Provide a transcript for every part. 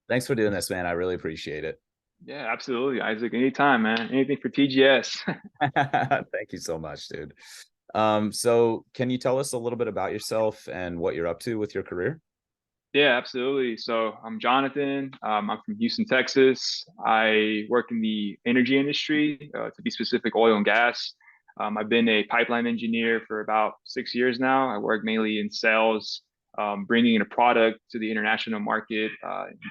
Thanks for doing this, man. I really appreciate it. Yeah, absolutely, Isaac. Anytime, man. Anything for TGS. Thank you so much, dude. So can you tell us a little bit about yourself and what you're up to with your career? Yeah, absolutely. So I'm Jonathan. I'm from Houston, Texas. I work in the energy industry, to be specific, oil and gas. I've been a pipeline engineer for about 6 years now. I work mainly in sales, bringing in a product to the international market,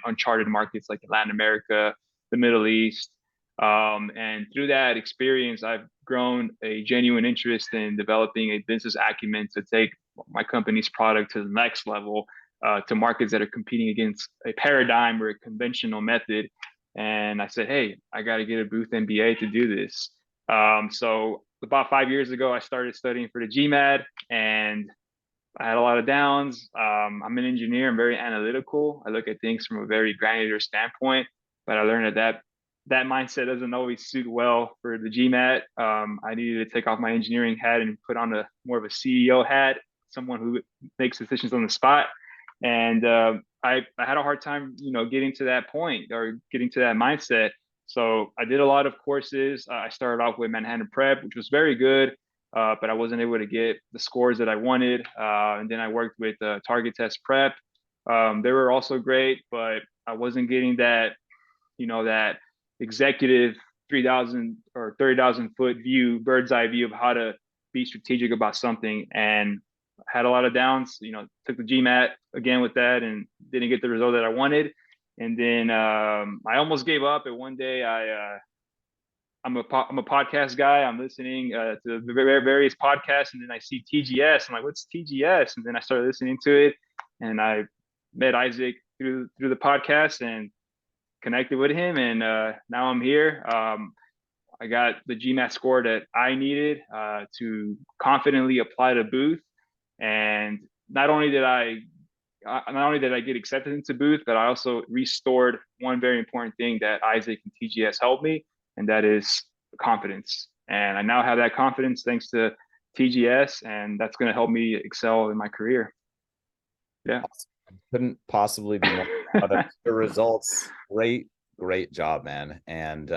uncharted markets like Latin America, the Middle East. And through that experience, I've grown a genuine interest in developing a business acumen to take my company's product to the next level, to markets that are competing against a paradigm or a conventional method. And I said, hey, I got to get a booth MBA to do this. So about 5 years ago, I started studying for the GMAT, and I had a lot of downs. I'm an engineer. I'm very analytical. I look at things from a very granular standpoint, but I learned that mindset doesn't always suit well for the GMAT. I needed to take off my engineering hat and put on a more of a CEO hat, someone who makes decisions on the spot. And I had a hard time, getting to that point or getting to that mindset. So I did a lot of courses. I started off with Manhattan Prep, which was very good, but I wasn't able to get the scores that I wanted. And then I worked with Target Test Prep. They were also great, but I wasn't getting that executive 3,000 or 30,000 foot view, bird's eye view of how to be strategic about something. And had a lot of downs, took the GMAT again with that and didn't get the result that I wanted. And then I almost gave up. And one day I'm a podcast guy. I'm listening to the various podcasts, and then I see TGS. I'm like, "What's TGS?" And then I started listening to it, and I met Isaac through the podcast and connected with him, and now I'm here. I got the GMAT score that I needed to confidently apply to Booth, and not only did I get accepted into Booth, but I also restored one very important thing that Isaac and TGS helped me, and that is confidence. And I now have that confidence thanks to TGS, and that's going to help me excel in my career. Yeah. Couldn't possibly be more proud of the results. Great job, man. And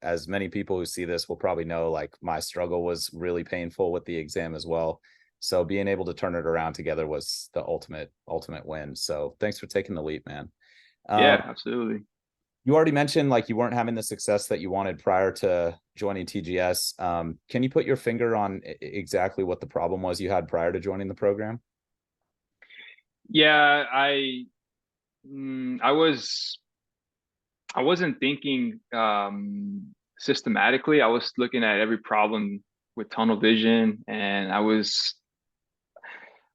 as many people who see this will probably know, like my struggle was really painful with the exam as well. So being able to turn it around together was the ultimate win. So thanks for taking the leap, man. Um, Yeah, absolutely. you already mentioned like you weren't having the success that you wanted prior to joining TGS. Can you put your finger on exactly what the problem was you had prior to joining the program? Yeah, I was I wasn't thinking systematically. I was looking at every problem with tunnel vision, and I was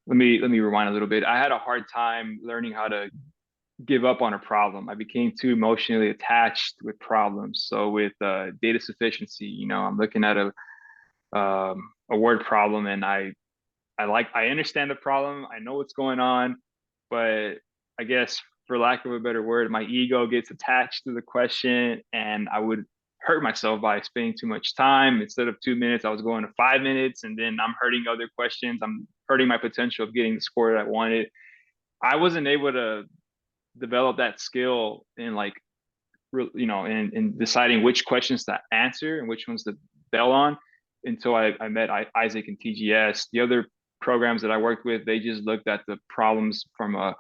let me rewind a little bit. I had a hard time learning how to give up on a problem. I became too emotionally attached with problems. So with data sufficiency, I'm looking at a word problem, and I understand the problem. I know what's going on, but I guess for lack of a better word, my ego gets attached to the question, and I would hurt myself by spending too much time. Instead of 2 minutes, I was going to 5 minutes, and then I'm hurting other questions. I'm hurting my potential of getting the score that I wanted. I wasn't able to develop that skill in like in deciding which questions to answer and which ones to bail on until I met Isaac and TGS. The other programs that I worked with, they just looked at the problems from a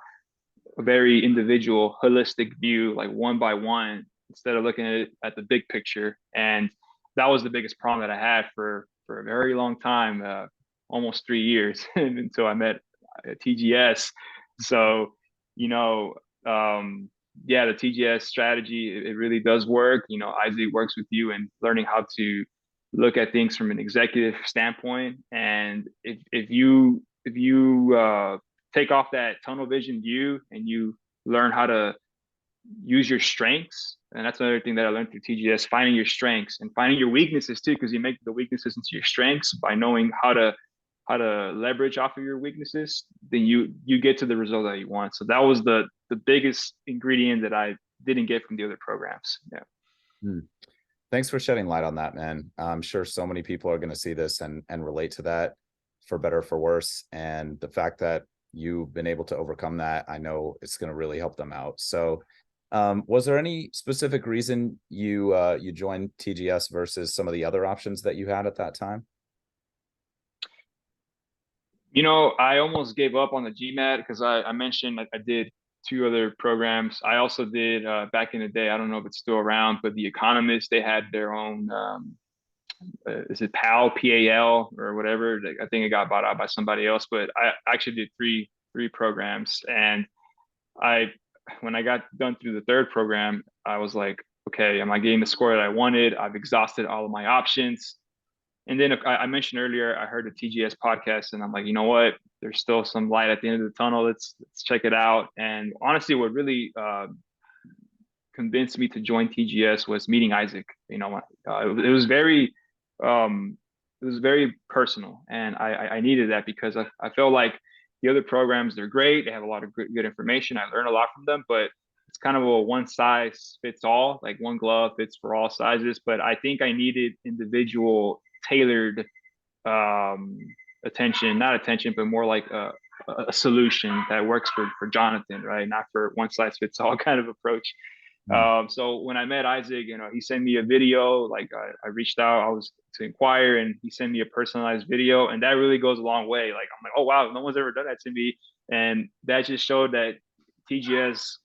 very individual, holistic view, like one by one, instead of looking at the big picture. And that was the biggest problem that I had for a very long time, almost 3 years until I met TGS. So, you know, yeah, the TGS strategy, it really does work. Isaac works with you and learning how to look at things from an executive standpoint. And if you take off that tunnel vision view and you learn how to use your strengths, and that's another thing that I learned through TGS, finding your strengths and finding your weaknesses too, because you make the weaknesses into your strengths by knowing how to leverage off of your weaknesses, then you get to the result that you want. So that was the biggest ingredient that I didn't get from the other programs. Yeah. Hmm. Thanks for shedding light on that, man. I'm sure so many people are going to see this and relate to that for better or for worse. And the fact that you've been able to overcome that, I know it's going to really help them out. So Was there any specific reason you joined TGS versus some of the other options that you had at that time? I almost gave up on the GMAT because I mentioned I did two other programs. I also did back in the day. I don't know if it's still around, but the Economist, they had their own. Is it PAL or whatever? I think it got bought out by somebody else. But I actually did three programs, and I when I got done through the third program, I was like, okay, am I getting the score that I wanted? I've exhausted all of my options. And then I mentioned earlier, I heard a TGS podcast, and I'm like, you know what? There's still some light at the end of the tunnel. Let's check it out. And honestly, what really convinced me to join TGS was meeting Isaac. Um, it was very personal, and I needed that because I felt like the other programs, they're great. They have a lot of good information. I learned a lot from them, but it's kind of a one size fits all, like one glove fits for all sizes. But I think I needed individual tailored um, attention, not attention, but more like a solution that works for Jonathan, right? Not for one size fits all kind of approach. Hmm. So when I met Isaac, he sent me a video. Like I reached out, I was to inquire, and he sent me a personalized video, and that really goes a long way. Like I'm like, oh wow, no one's ever done that to me, and that just showed that TGS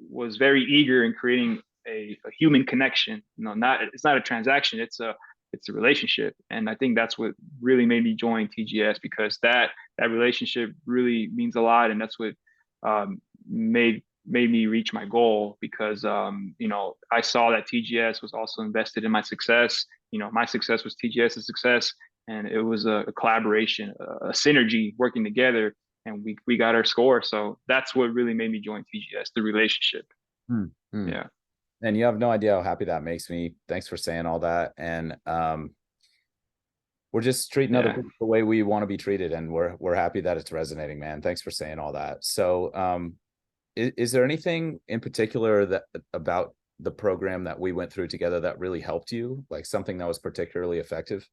was very eager in creating a human connection. Not it's not a transaction; it's a relationship, and I think that's what really made me join TGS because that relationship really means a lot, and that's what made me reach my goal because I saw that TGS was also invested in my success. My success was TGS's success, and it was a collaboration, a synergy working together, and we got our score. So that's what really made me join TGS, the relationship. Hmm. Hmm. Yeah. And you have no idea how happy that makes me. Thanks for saying all that. And we're just treating other Yeah. people the way we want to be treated, and we're happy that it's resonating, man. Thanks for saying all that. So, is there anything in particular that about the program that we went through together that really helped you, like something that was particularly effective?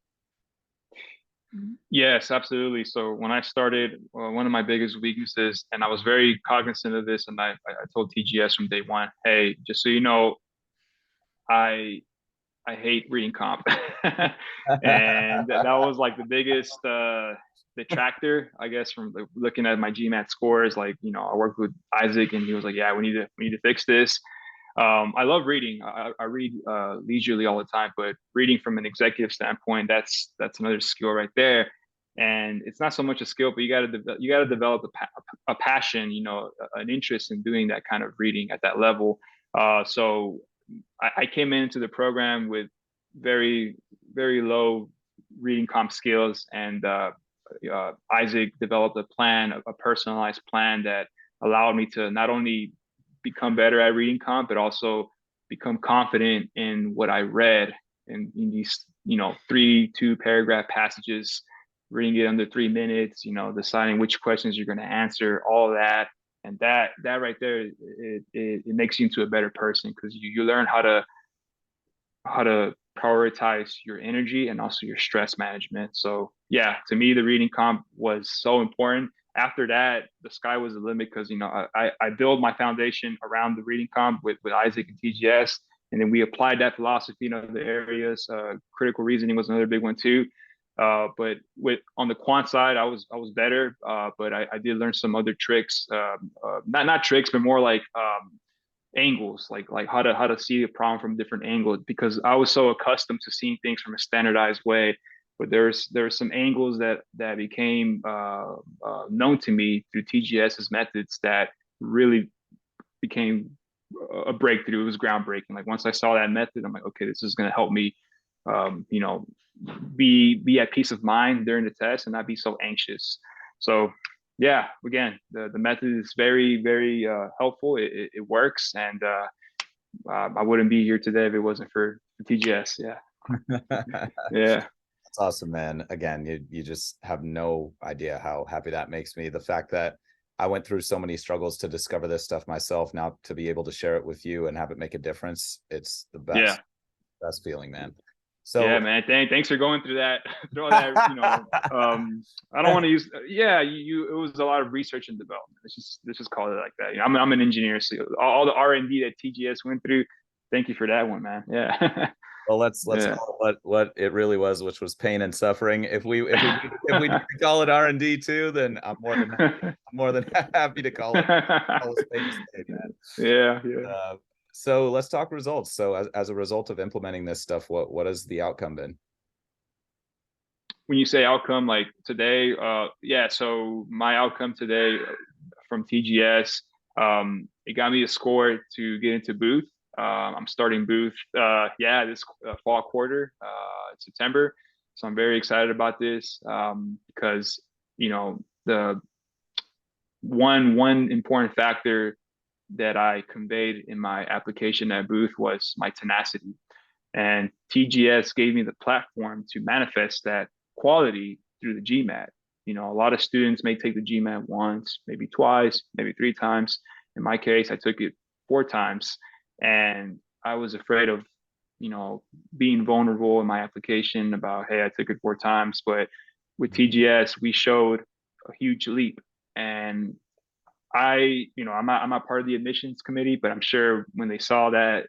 Yes, absolutely. So when I started, one of my biggest weaknesses, and I was very cognizant of this, and I told TGS from day one, hey, just so you know, I I hate reading comp, and that was like the biggest detractor, I guess, from looking at my GMAT scores. Like, I worked with Isaac, and he was like, "Yeah, we need to fix this." I love reading. I read leisurely all the time, but reading from an executive standpoint, that's another skill right there. And it's not so much a skill, but you got to develop a passion, an interest in doing that kind of reading at that level. So I came into the program with very, very low reading comp skills, and Isaac developed a plan, a personalized plan that allowed me to not only become better at reading comp, but also become confident in what I read in these, three, two paragraph passages, reading it under 3 minutes, deciding which questions you're going to answer, all of that. And that right there, it makes you into a better person because you learn how to prioritize your energy and also your stress management. So yeah, to me, the reading comp was so important. After that, the sky was the limit because I build my foundation around the reading comp with Isaac and TGS, and then we applied that philosophy in other areas. Critical reasoning was another big one too. But with on the quant side, I was better, but I did learn some other tricks, not tricks, but more like angles, like how to see a problem from different angles, because I was so accustomed to seeing things from a standardized way. But there's some angles that became known to me through TGS's methods that really became a breakthrough. It was groundbreaking. Like once I saw that method, I'm like, okay, this is going to help me, um, you know, be at peace of mind during the test and not be so anxious. So yeah, again, the method is very, very helpful. It works, and I wouldn't be here today if it wasn't for TGS. Yeah, yeah, That's awesome, man. Again, you just have no idea how happy that makes me. The fact that I went through so many struggles to discover this stuff myself, now to be able to share it with you and have it make a difference, it's the yeah. best feeling, man. So Yeah, man. Thanks for going through that. Throw that, I don't want to use. Yeah, It was a lot of research and development. Let's just call it like that. I'm an engineer, so all the R&D that TGS went through. Thank you for that one, man. Yeah, well, let's yeah. call it what it really was, which was pain and suffering. If we need to call it R&D too, then I'm more than happy to call a spade a spade, man. Yeah, yeah. So let's talk results. So as a result of implementing this stuff, what has the outcome been? When you say outcome, like today, yeah. So my outcome today from TGS, it got me a score to get into booth. I'm starting booth, yeah, this fall quarter, September. So I'm very excited about this because the one important factor that I conveyed in my application at booth was my tenacity. And TGS gave me the platform to manifest that quality through the GMAT. A lot of students may take the GMAT once, maybe twice, maybe three times. In my case, I took it four times. And I was afraid of, being vulnerable in my application about, hey, I took it four times. But with TGS, we showed a huge leap. And I'm not part of the admissions committee, but I'm sure when they saw that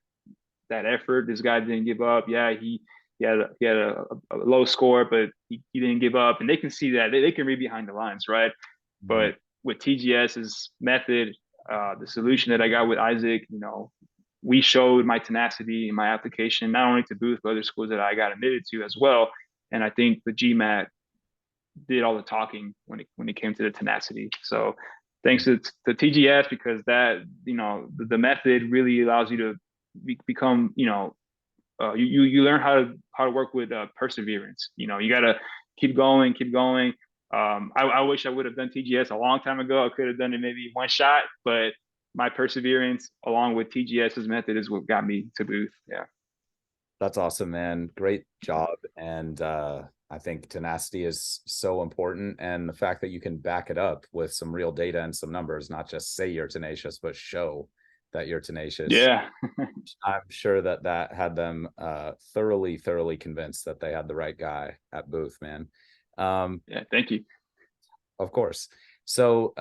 effort. This guy didn't give up. Yeah, he had a low score, but he didn't give up, and they can see that they can read behind the lines, right? Mhm. But with TGS's method, the solution that I got with Isaac, we showed my tenacity in my application, not only to Booth but other schools that I got admitted to as well. And I think the GMAT did all the talking when it came to the tenacity. So thanks to TGS because that the method really allows you to become you learn how to work with perseverance. You got to keep going, keep going. I wish I would have done TGS a long time ago. I could have done it maybe one shot, but my perseverance along with TGS's method is what got me to Booth. Yeah. That's awesome, man. Great job. And I think tenacity is so important. And the fact that you can back it up with some real data and some numbers, not just say you're tenacious, but show that you're tenacious. Yeah. I'm sure that had them thoroughly convinced that they had the right guy at Booth, man. Yeah. Thank you. Of course. So,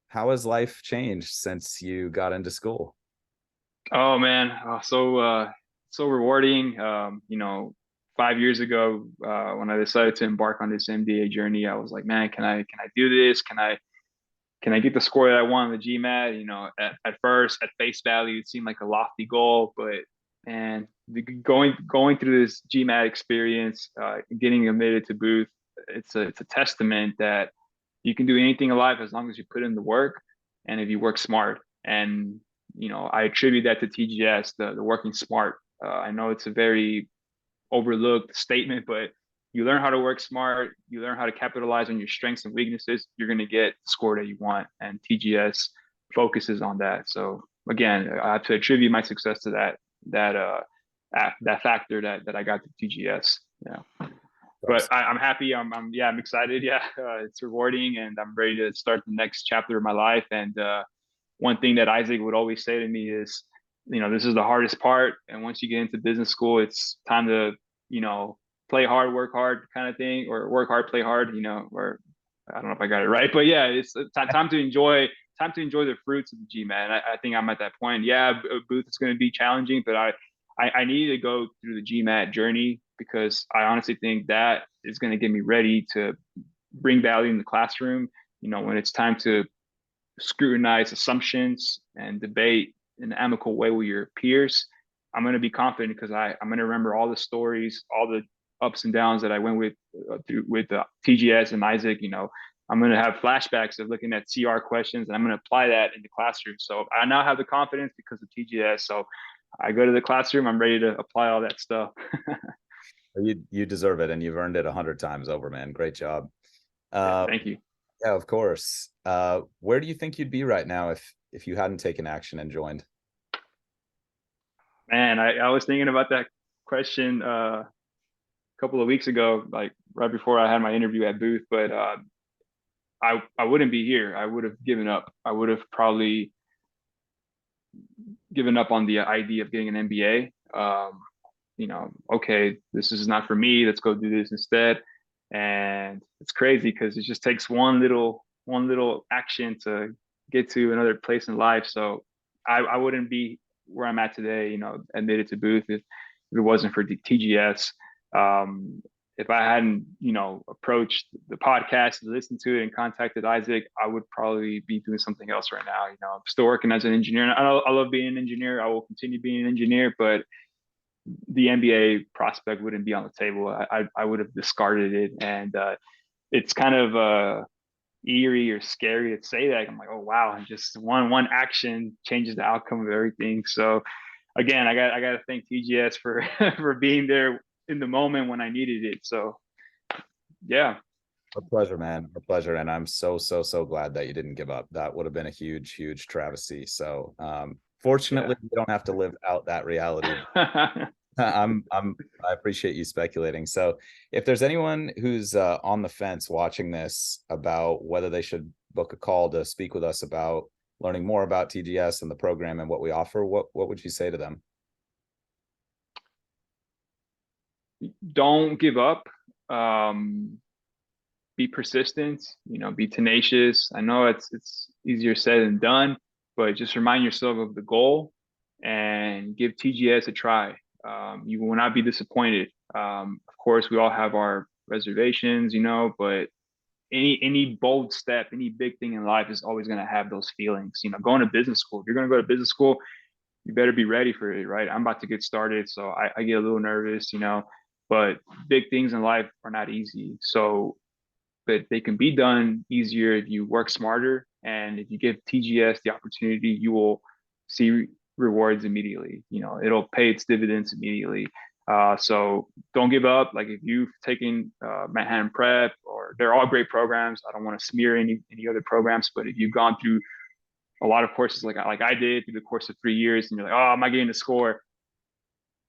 how has life changed since you got into school? Oh man, so rewarding. 5 years ago, when I decided to embark on this MBA journey, I was like, man, can I do this? Can I get the score that I want on the GMAT? At first, at face value, it seemed like a lofty goal, but and going through this GMAT experience, getting admitted to Booth, it's a testament that you can do anything in life as long as you put in the work and if you work smart. And I attribute that to TGS, the working smart. I know it's a very overlooked statement, but you learn how to work smart, you learn how to capitalize on your strengths and weaknesses, you're going to get the score that you want. And TGS focuses on that. So again, I have to attribute my success to that factor that I got to TGS. Yeah. But I'm happy. I'm excited. Yeah, it's rewarding, and I'm ready to start the next chapter of my life. And one thing that Isaac would always say to me is, this is the hardest part. And once you get into business school, it's time to, play hard, work hard kind of thing, or work hard, play hard, or I don't know if I got it right, but yeah, it's time to enjoy the fruits of the GMAT. I think I'm at that point. Yeah, Booth is going to be challenging, but I need to go through the GMAT journey because I honestly think that is going to get me ready to bring value in the classroom. When it's time to scrutinize assumptions and debate in an amicable way with your peers, I'm going to be confident because I'm going to remember all the stories, all the ups and downs that I went through with TGS and Isaac. I'm going to have flashbacks of looking at CR questions and I'm going to apply that in the classroom. So I now have the confidence because of TGS. So I go to the classroom, I'm ready to apply all that stuff. You deserve it, and you've earned it 100 times over, man. Great job. Yeah, Uh, thank you. yeah, of course. Where do you think you'd be right now if you hadn't taken action and joined? Man, I was thinking about that question a couple of weeks ago, like right before I had my interview at Booth, but I wouldn't be here. I would have given up. I would have probably given up on the idea of getting an MBA. okay, this is not for me. Let's go do this instead. And it's crazy because it just takes one little action to get to another place in life. So I wouldn't be where I'm at today, admitted to Booth if it wasn't for TGS. Um, if I hadn't, approached the podcast, listened to it, and contacted Isaac, I would probably be doing something else right now. I'm still working as an engineer. And I love being an engineer. I will continue being an engineer, but the NBA prospect wouldn't be on the table. I would have discarded it, and it's kind of eerie or scary to say that. I'm like, oh wow, just one action changes the outcome of everything. So again, I got to thank TGS for for being there in the moment when I needed it. So yeah. A pleasure, man. A pleasure. And I'm so, so, so glad that you didn't give up. That would have been a huge, huge travesty. So Yeah. fortunately, we don't have to live out that reality. I appreciate you speculating. So if there's anyone who's on the fence watching this about whether they should book a call to speak with us about learning more about TGS and the program and what we offer, what would you say to them? Don't give up. Um, be persistent, be tenacious. I know it's easier said than done, but just remind yourself of the goal and give TGS a try. You will not be disappointed. Of course, we all have our reservations, but any bold step, any big thing in life is always going to have those feelings. Going to business school. If you're going to go to business school, you better be ready for it, right? I'm about to get started, so I get a little nervous, but big things in life are not easy. So but they can be done easier if you work smarter. And if you give TGS the opportunity, you will see rewards immediately. It'll pay its dividends immediately. So don't give up. Like if you've taken Manhattan Prep, or they're all great programs. I don't want to smear any other programs, but if you've gone through a lot of courses like I did through the course of 3 years, and you're like, oh, am I getting the score?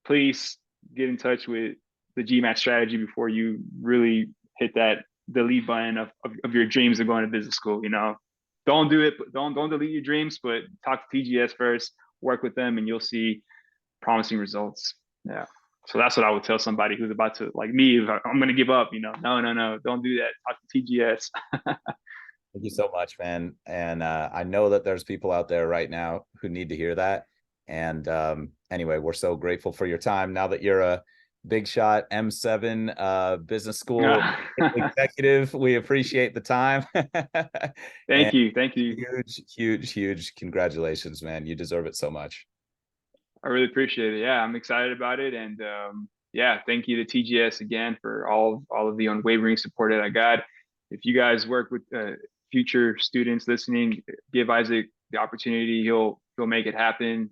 Please get in touch with the GMAT strategy before you really hit that delete button of your dreams of going to business school. Don't do it. Don't delete your dreams, but talk to TGS first, work with them, and you'll see promising results. Yeah. So that's what I would tell somebody who's about to, like me, if I'm going to give up. No, don't do that. Talk to TGS. Thank you so much, man. And I know that there's people out there right now who need to hear that. And anyway, we're so grateful for your time. Now that you're a big shot M7 business school executive, we appreciate the time. And Thank you. huge, huge, huge congratulations, man. You deserve it so much. I really appreciate it. Yeah, I'm excited about it, and yeah, thank you to TGS again for all of the unwavering support that I got. If you guys work with future students listening, give Isaac the opportunity. He'll make it happen.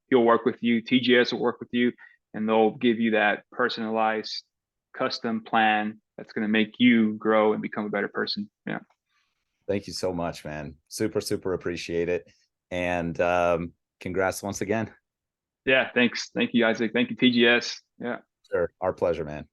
He'll work with you. TGS will work with you, and they'll give you that personalized, custom plan that's going to make you grow and become a better person. Yeah. Thank you so much, man. Super, super appreciate it. And congrats once again. Yeah. Thanks. Thank you, Isaac. Thank you, TGS. Yeah. Sure. Our pleasure, man.